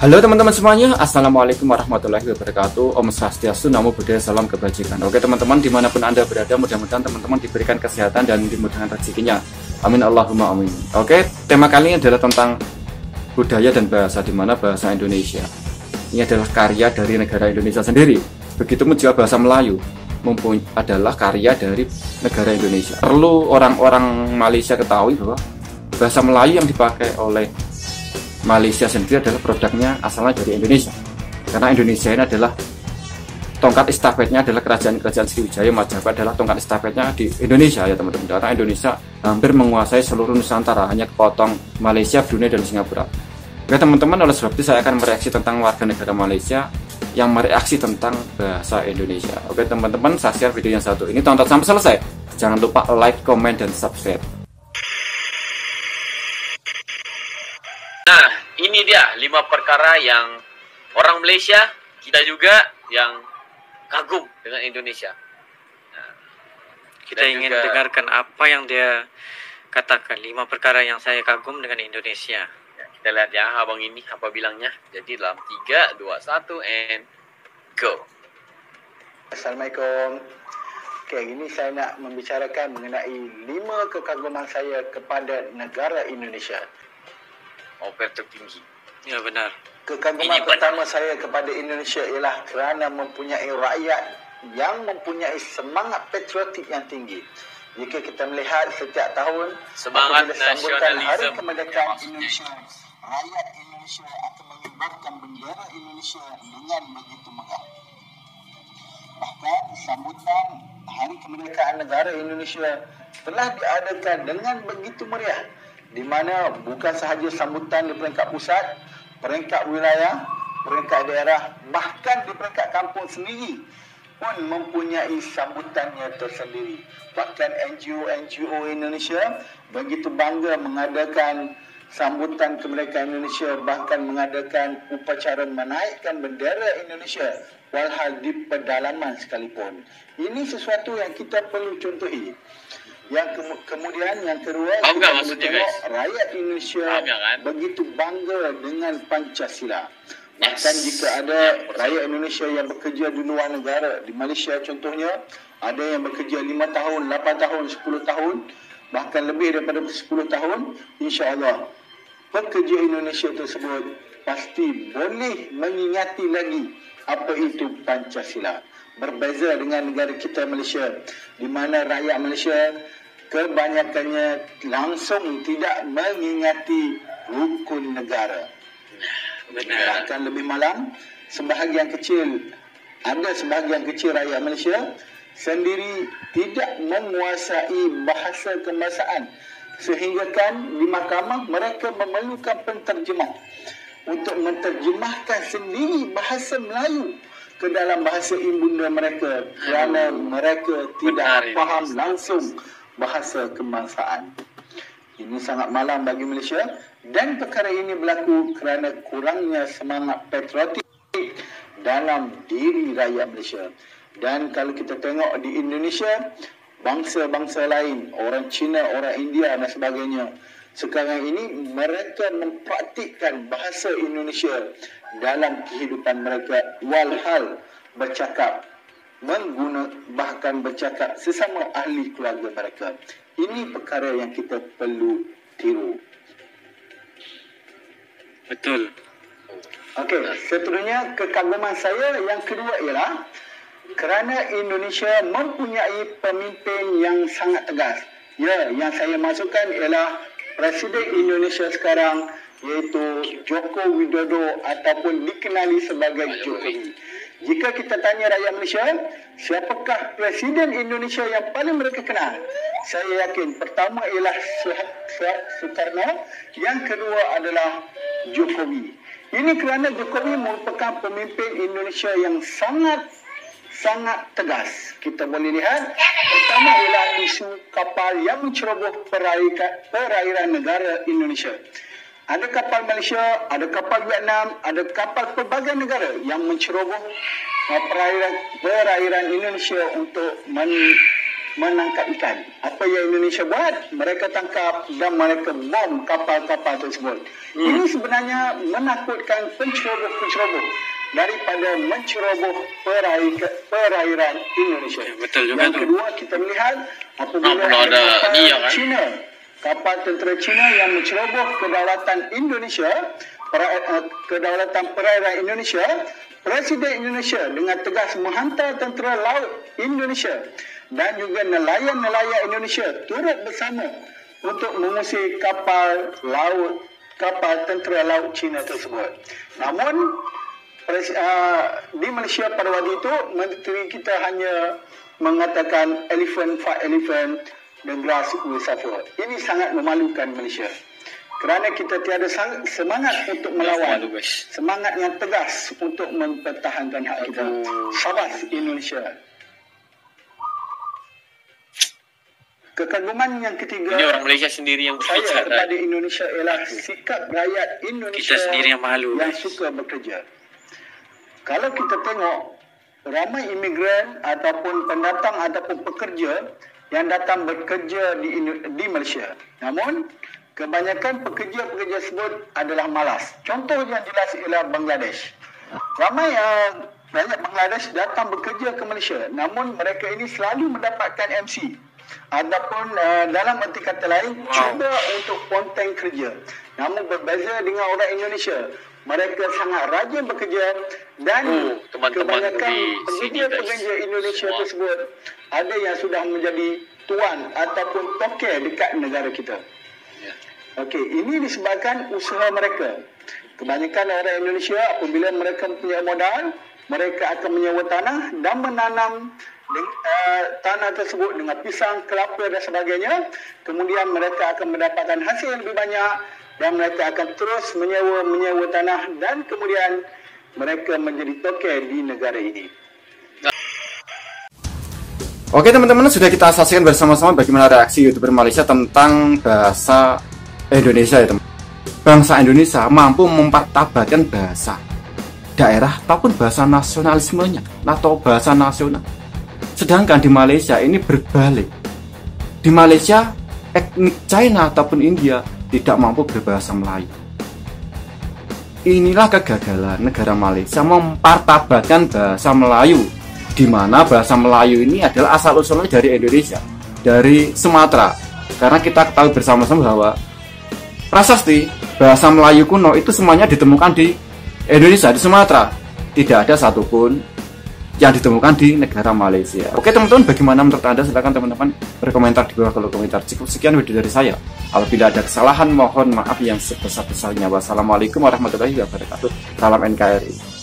Halo teman-teman semuanya, Assalamualaikum warahmatullahi wabarakatuh. Om Swastiastu, Namo Buddhaya, Salam Kebajikan. Oke teman-teman, dimanapun Anda berada, mudah-mudahan teman-teman diberikan kesehatan dan dimudahkan rezekinya. Amin Allahumma amin. Oke, tema kali ini adalah tentang budaya dan bahasa, di mana bahasa Indonesia ini adalah karya dari negara Indonesia sendiri. Begitupun juga bahasa Melayu adalah karya dari negara Indonesia. Perlu orang-orang Malaysia ketahui bahwa bahasa Melayu yang dipakai oleh Malaysia sendiri adalah produknya asalnya dari Indonesia, karena Indonesia ini adalah tongkat estafetnya, adalah kerajaan Sriwijaya Majapahit adalah tongkat estafetnya di Indonesia ya teman-teman, karena Indonesia hampir menguasai seluruh Nusantara, hanya kepotong Malaysia, Brunei, dan Singapura. Oke teman-teman, oleh sebab itu saya akan mereaksi tentang warga negara Malaysia yang mereaksi tentang bahasa Indonesia. Oke teman-teman, saya share video yang satu ini, tonton sampai selesai, jangan lupa like, comment, dan subscribe. Nah, ini dia 5 perkara yang orang Malaysia, kita juga yang kagum dengan Indonesia. Nah, kita ingin dengarkan apa yang dia katakan, 5 perkara yang saya kagum dengan Indonesia. Ya, kita lihat ya, abang ini apa bilangnya. Jadi dalam 3, 2, 1, and go. Assalamualaikum. Okey, ini saya nak membicarakan mengenai 5 kekaguman saya kepada negara Indonesia. Oper tertinggi. Ya benar. Kekaguman pertama saya kepada Indonesia ialah kerana mempunyai rakyat yang mempunyai semangat patriotik yang tinggi. Jika kita melihat setiap tahun semangat sambutan Hari nasionalisme Kemerdekaan Indonesia, rakyat Indonesia akan mengibarkan bendera Indonesia dengan begitu megah. Bahkan sambutan Hari Kemerdekaan Negara Indonesia telah diadakan dengan begitu meriah, di mana bukan sahaja sambutan di peringkat pusat, peringkat wilayah, peringkat daerah, bahkan di peringkat kampung sendiri pun mempunyai sambutannya tersendiri. Bahkan NGO Indonesia begitu bangga mengadakan sambutan kemerdekaan Indonesia, bahkan mengadakan upacara menaikkan bendera Indonesia walhal di pedalaman sekalipun. Ini sesuatu yang kita perlu contohi. Kemudian yang kedua, kita boleh tengok rakyat Indonesia begitu bangga dengan Pancasila. Bahkan jika ada rakyat Indonesia yang bekerja di luar negara, di Malaysia contohnya, ada yang bekerja 5 tahun, 8 tahun, 10 tahun, bahkan lebih daripada 10 tahun, insya-Allah pekerja Indonesia tersebut pasti boleh mengingati lagi apa itu Pancasila. Berbeza dengan negara kita Malaysia, di mana rakyat Malaysia kebanyakannya langsung tidak mengingati rukun negara. Bahkan lebih malang, sebahagian kecil rakyat Malaysia sendiri tidak menguasai bahasa kebangsaan, sehingga kan di mahkamah mereka memerlukan penterjemah untuk menterjemahkan sendiri bahasa Melayu ke dalam bahasa ibunda mereka, kerana mereka tidak faham langsung bahasa kebangsaan. Ini sangat malang bagi Malaysia, dan perkara ini berlaku kerana kurangnya semangat patriotik dalam diri rakyat Malaysia. Dan kalau kita tengok di Indonesia, bangsa-bangsa lain, orang Cina, orang India dan sebagainya, sekarang ini mereka mempraktikkan bahasa Indonesia dalam kehidupan mereka, walhal bercakap, bahkan bercakap sesama ahli keluarga mereka. Ini perkara yang kita perlu tiru. Betul. Okey, seterusnya kekaguman saya yang kedua ialah kerana Indonesia mempunyai pemimpin yang sangat tegas. Ya, yang saya masukkan ialah Presiden Indonesia sekarang, iaitu Joko Widodo ataupun dikenali sebagai Jokowi. Jika kita tanya rakyat Malaysia, siapakah Presiden Indonesia yang paling mereka kenal? Saya yakin pertama ialah Soekarno, yang kedua adalah Jokowi. Ini kerana Jokowi merupakan pemimpin Indonesia yang sangat tegas. Kita boleh lihat, pertama ialah isu kapal yang menceroboh perairan negara Indonesia. Ada kapal Malaysia, ada kapal Vietnam, ada kapal pelbagai negara yang menceroboh perairan Indonesia untuk menangkap ikan. Apa yang Indonesia buat? Mereka tangkap dan mereka bom kapal-kapal tersebut. Ini sebenarnya menakutkan penceroboh-penceroboh daripada menceroboh perairan Indonesia. Betul juga. Yang kedua, kita melihat apabila ada kapal China, kapal tentera China yang menceroboh kedaulatan Indonesia, kedaulatan perairan Indonesia, Presiden Indonesia dengan tegas menghantar tentera laut Indonesia dan juga nelayan-nelayan Indonesia turut bersama untuk mengusir kapal tentera laut China tersebut. Namun di Malaysia pada waktu itu menteri kita hanya mengatakan elephant fight elephant, the grass will suffer. Ini sangat memalukan Malaysia. Kerana kita tiada semangat untuk melawan, semangat yang tegas untuk mempertahankan hak kita. Syabas Indonesia. Kekaguman yang ketiga, ini orang Malaysia sendiri yang saya kepada Indonesia ialah sikap rakyat Indonesia kita sendiri yang malu, yang suka bekerja. Kalau kita tengok ramai imigran ataupun pendatang ataupun pekerja yang datang bekerja di Malaysia. Namun kebanyakan pekerja-pekerja tersebut adalah malas. Contoh yang jelas ialah Bangladesh. Ramai rakyat Bangladesh datang bekerja ke Malaysia, namun mereka ini selalu mendapatkan MC ataupun dalam arti kata lain cuba untuk konten kerja. Namun berbeza dengan orang Indonesia, mereka sangat rajin bekerja dan kebanyakan pekerja-pekerja Indonesia tersebut ada yang sudah menjadi tuan ataupun toke dekat negara kita. Okey, ini disebabkan usaha mereka. Kebanyakan orang Indonesia apabila mereka punya modal, mereka akan menyewa tanah dan menanam tanah tersebut dengan pisang, kelapa dan sebagainya. Kemudian mereka akan mendapatkan hasil yang lebih banyak dan mereka akan terus menyewa tanah dan kemudian mereka menjadi toke di negara ini. Oke teman-teman, sudah kita saksikan bersama-sama bagaimana reaksi YouTuber Malaysia tentang bahasa Indonesia ya teman. Bangsa Indonesia mampu mempertabatkan bahasa daerah ataupun bahasa nasionalismenya atau bahasa nasional. Sedangkan di Malaysia ini berbalik. Di Malaysia etnik China ataupun India tidak mampu berbahasa Melayu. Inilah kegagalan negara Malaysia mempertabatkan bahasa Melayu, di mana bahasa Melayu ini adalah asal-usulnya dari Indonesia, dari Sumatera. Karena kita ketahui bersama-sama bahwa prasasti bahasa Melayu kuno itu semuanya ditemukan di Indonesia, di Sumatera. Tidak ada satupun yang ditemukan di negara Malaysia. Oke teman-teman, bagaimana menurut Anda? Silahkan teman-teman berkomentar di bawah kolom komentar. Cukup sekian video dari saya. Apabila ada kesalahan, mohon maaf yang sebesar-besarnya. Wassalamualaikum warahmatullahi wabarakatuh. Salam NKRI.